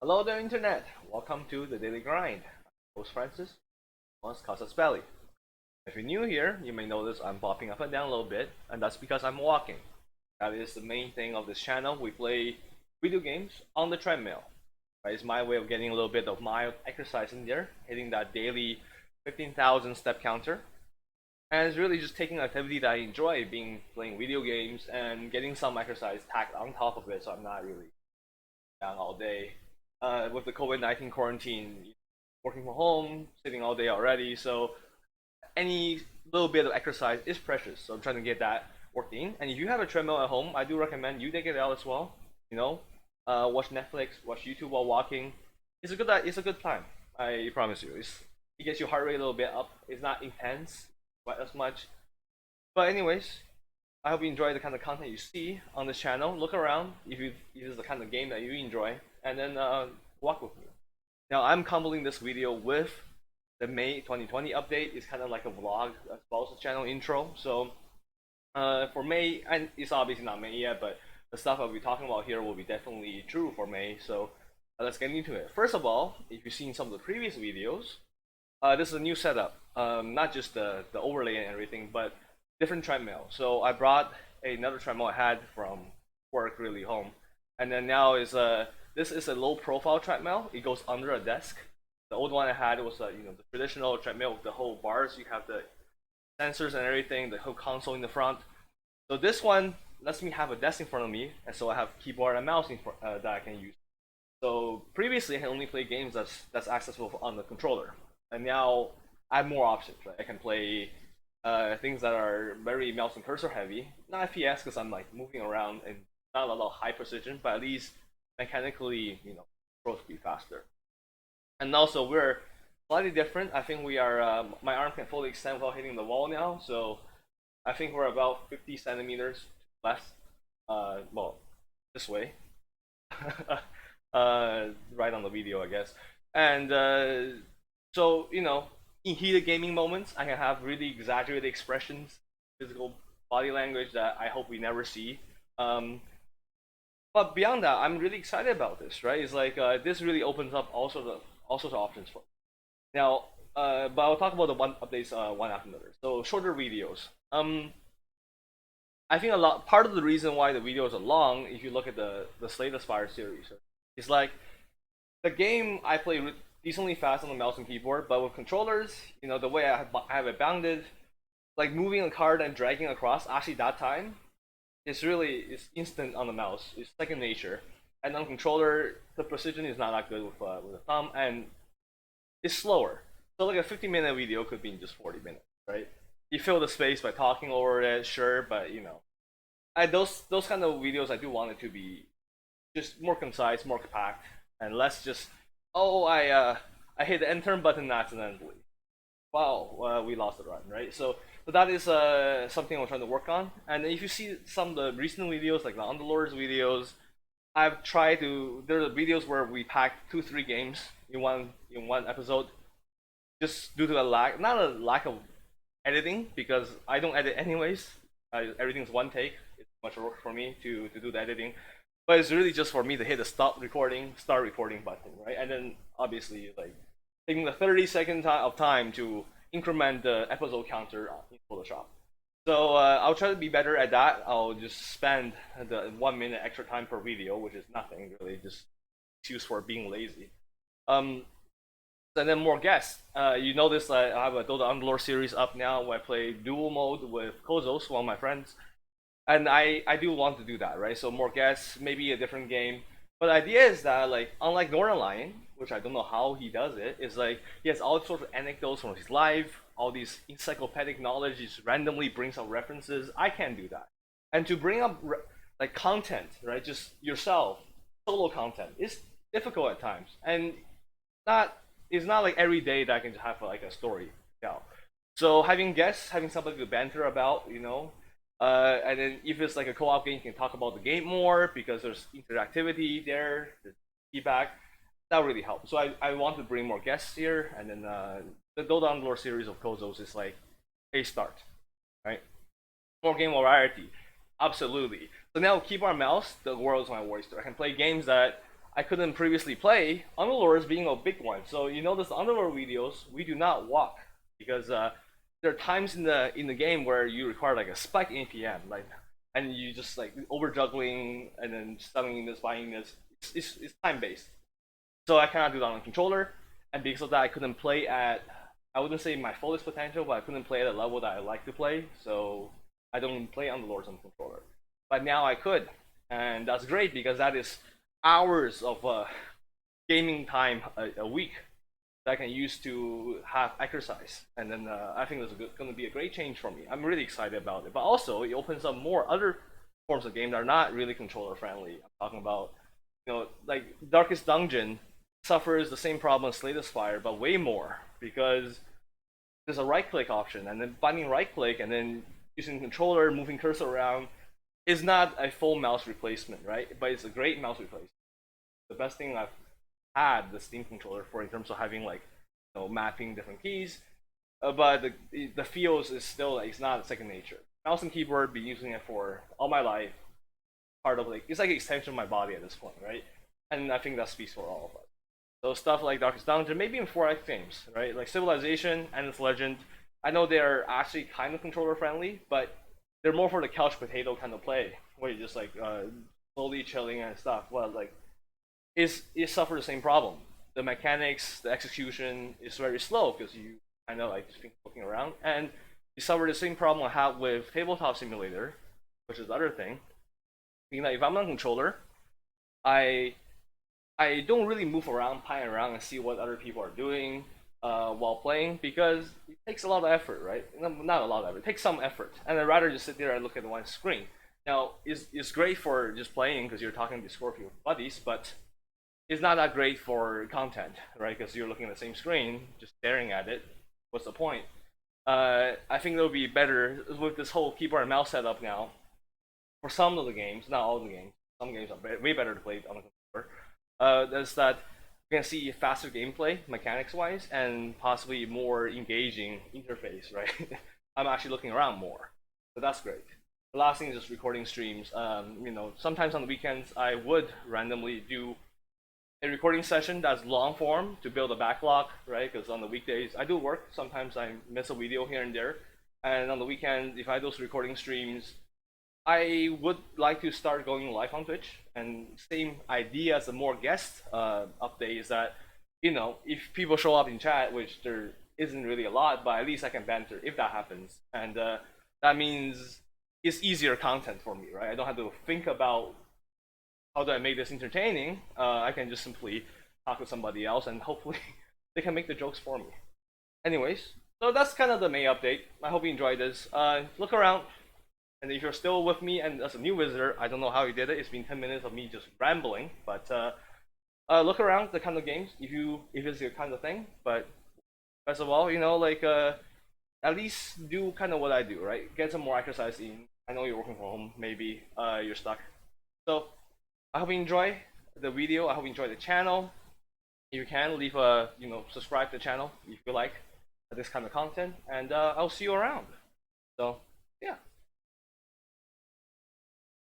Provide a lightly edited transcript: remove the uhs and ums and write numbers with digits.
Hello there, Internet. Welcome to the Daily Grind. I'm host Francis, once Casas Belly. If you're new here, you may notice I'm popping up and down a little bit, and that's because I'm walking. That is the main thing of this channel. We play video games on the treadmill. Right? It's my way of getting a little bit of mild exercise in there, hitting that daily 15,000 step counter. And it's really just taking an activity that I enjoy, being playing video games and getting some exercise tacked on top of it, so I'm not really down all day. With the COVID-19 quarantine, working from home, sitting all day already, so any little bit of exercise is precious. So I'm trying to get that working. And if you have a treadmill at home, I do recommend you take it out as well. You know, watch Netflix, watch YouTube while walking. It's a good time. I promise you. It gets your heart rate a little bit up. It's not intense, quite as much. But anyways, I hope you enjoy the kind of content you see on this channel. Look around if this is the kind of game that you enjoy, and then walk with me. Now I'm coupling this video with the May 2020 update. It's kind of like a vlog as well as a channel intro. So for May, and it's obviously not May yet, but the stuff I'll be talking about here will be definitely true for May. So let's get into it. First of all, if you've seen some of the previous videos, this is a new setup. Not just the overlay and everything, but different treadmill. So I brought another treadmill I had from work really home, and then now is this is a low profile treadmill. It goes under a desk. The old one I had was the traditional treadmill with the whole bars. You have the sensors and everything, the whole console in the front. So this one lets me have a desk in front of me, and so I have keyboard and mouse that I can use. So previously I can only play games that's accessible on the controller, and now I have more options. Right? I can play things that are very mouse and cursor heavy. Not FPS because I'm like moving around and not a lot of high precision, but at least mechanically, controls be faster. And also we're slightly different. I think we are. My arm can fully extend without hitting the wall now, so I think we're about 50 centimeters less. Well, this way. Right on the video, I guess. And so in heated gaming moments, I can have really exaggerated expressions, physical body language that I hope we never see. But beyond that, I'm really excited about this. Right? It's like this really opens up all sorts of options for me. Now. But I'll talk about the one updates one after another. So shorter videos. I think a lot part of the reason why the videos are long, if you look at the Slay the Spire series, is like the game I play decently fast on the mouse and keyboard, but with controllers, the way I have it bounded, like moving a card and dragging across, actually that time, it's instant on the mouse. It's second nature. And on controller, the precision is not that good with the thumb, and it's slower. So like a 50-minute video could be in just 40 minutes, right? You fill the space by talking over it, sure, but those kind of videos I do want it to be just more concise, more compact, and less just I hit the enter button accidentally. Wow, we lost the run, right? So that is something I'm trying to work on. And if you see some of the recent videos, like the Underlords videos, I've tried to. There are videos where we pack 2-3 games in one episode, just due to a lack, not a lack of editing, because I don't edit anyways. Everything's one take. It's much work for me to do the editing, but it's really just for me to hit the start recording button, right? And then obviously like taking the 30-second of time to increment the episode counter in Photoshop. So I'll try to be better at that. I'll just spend the 1 minute extra time per video, which is nothing really, just excuse for being lazy. And then more guests. You notice I have a Dota Underlord series up now where I play dual mode with Kozos, one of my friends. And I do want to do that, right? So more guests, maybe a different game. But the idea is that, like, unlike Northern Lion, which I don't know how he does it, is like he has all sorts of anecdotes from his life, all these encyclopedic knowledge, he just randomly brings up references. I can't do that. And to bring up like content, right? Just yourself, solo content, is difficult at times. And not it's not like every day that I can just have like a story to tell. So having guests, having somebody to banter about, and then if it's like a co-op game, you can talk about the game more because there's interactivity there, there's feedback. That really helps. So I want to bring more guests here, and then the Dota Underlord series of Kozos is like a start, right? More game variety, absolutely. So now keyboard and mouse, the world is my oyster. I can play games that I couldn't previously play, Underlords being a big one. So you notice the Underlord videos, we do not walk because there are times in the game where you require like a spike in APM, like, and you just like over juggling and then stunning this, buying this. It's time based. So I cannot do that on a controller, and because of that, I couldn't play at, I wouldn't say my fullest potential, but I couldn't play at a level that I like to play. So I don't play Underlords on the controller. But now I could, and that's great because that is hours of gaming time a week that I can use to have exercise. And then I think that's going to be a great change for me. I'm really excited about it. But also, it opens up more other forms of game that are not really controller friendly. I'm talking about, like Darkest Dungeon suffers the same problem as Slay the Spire, but way more because there's a right click option, and then binding right click and then using the controller, moving cursor around is not a full mouse replacement, right? But it's a great mouse replacement. The best thing I've had the Steam controller for in terms of having like mapping different keys, but the feels is still like, it's not second nature. Mouse and keyboard, been using it for all my life. Part of like it's like an extension of my body at this point, right? And I think that speaks for all of us. So stuff like Darkest Dungeon, maybe in 4X games, right? Like Civilization and its Legend. I know they're actually kind of controller friendly, but they're more for the couch potato kind of play, where you're just like slowly chilling and stuff. Well, like it suffer the same problem. The mechanics, the execution is very slow because you kind of like just looking around, and you suffer the same problem I have with Tabletop Simulator, which is the other thing. If I'm on a controller, I I don't really move around, pine around, and see what other people are doing while playing because it takes a lot of effort, right? Not a lot of effort. It takes some effort, and I'd rather just sit there and look at one screen. Now, it's great for just playing because you're talking to Discord with your buddies, but it's not that great for content, right? Because you're looking at the same screen, just staring at it. What's the point? I think it'll be better with this whole keyboard and mouse setup now. For some of the games, not all the games, some games are way better to play on a computer. Is that you can see faster gameplay mechanics-wise and possibly more engaging interface, right? I'm actually looking around more, so that's great. The last thing is just recording streams. Sometimes on the weekends I would randomly do a recording session that's long form to build a backlog, right? Because on the weekdays I do work. Sometimes I miss a video here and there, and on the weekend, if I do those recording streams, I would like to start going live on Twitch. And same idea as the more guest update is that if people show up in chat, which there isn't really a lot, but at least I can banter if that happens, and that means it's easier content for me, right? I don't have to think about how do I make this entertaining. I can just simply talk to somebody else, and hopefully they can make the jokes for me. Anyways, so that's kind of the May update. I hope you enjoyed this. Look around, and if you're still with me and as a new visitor, I don't know how you did it. It's been 10 minutes of me just rambling, but look around the kind of games if it's your kind of thing. But first of all, at least do kind of what I do, right? Get some more exercise in. I know you're working from home, maybe you're stuck. So I hope you enjoy the video. I hope you enjoy the channel. If you can, leave a subscribe to the channel if you like this kind of content, and I'll see you around. So yeah.